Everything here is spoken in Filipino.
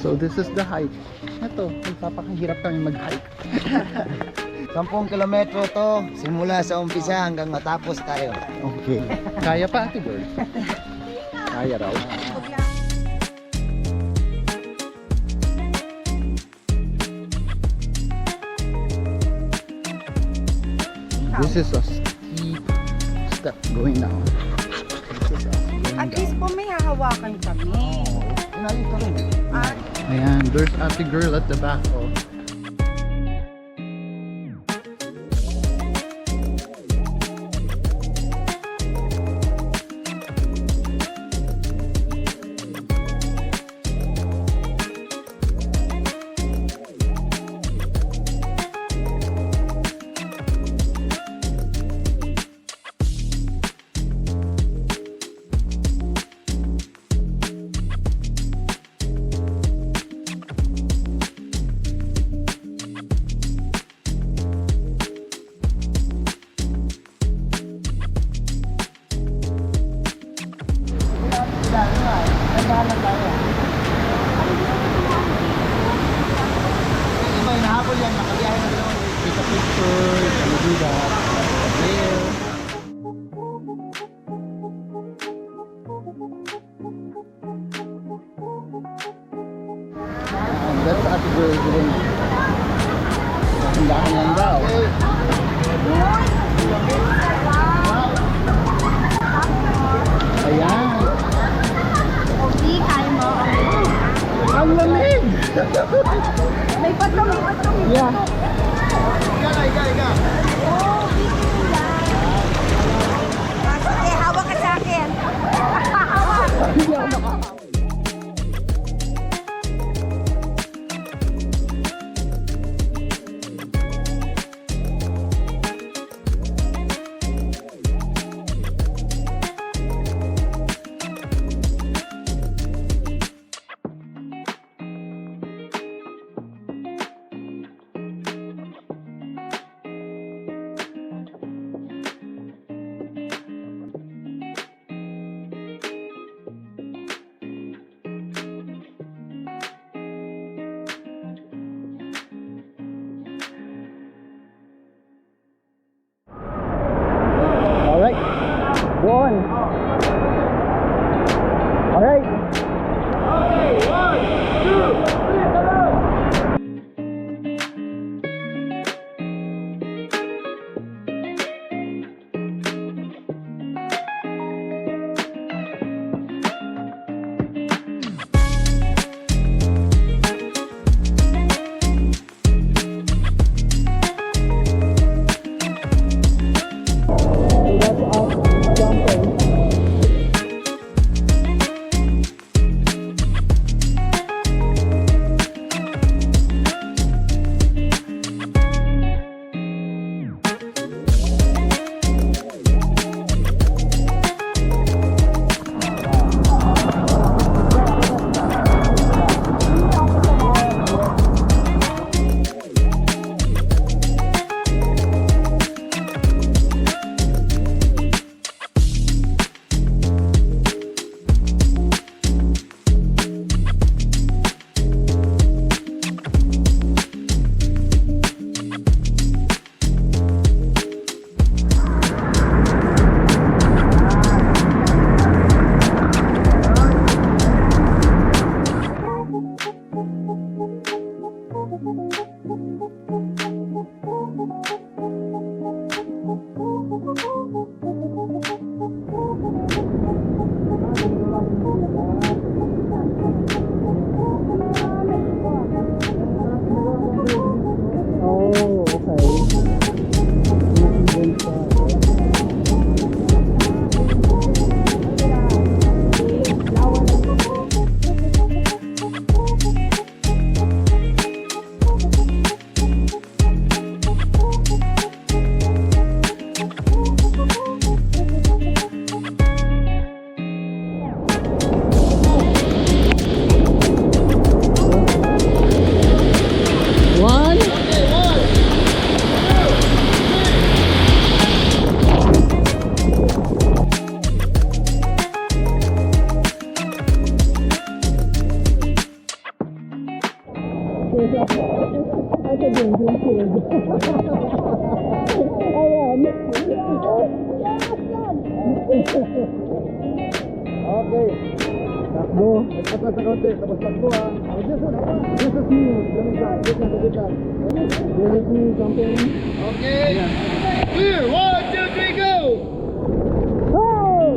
So this is the hike. Ito, magpapakahirap kami mag-hike. 10 kilometro to, simula sa umpisa hanggang matapos tayo. Okay. Kaya pa, Ate Girl? Kaya raw. This is a steep step going down. At least po may hahawakan kami. Inayos ka rin. Ayan, there's Ate Girl at the back. Oh. Take a picture, you do that. There. And that's Ate Girl doing. Dahan lang daw. Ayan. Hindi, kaya mo. Ang lamig! May patrong, may patrong. Yeah. Iga. Oh, video lang. Sige, hawak ka sa akin. Hawak. Hindi ako maka... Okay. Takbo. Atas sa konti. Tapos takbo ha. Just a smooth. Very smooth jumping. Okay. Clear. 1, 2, 3, go! Oh!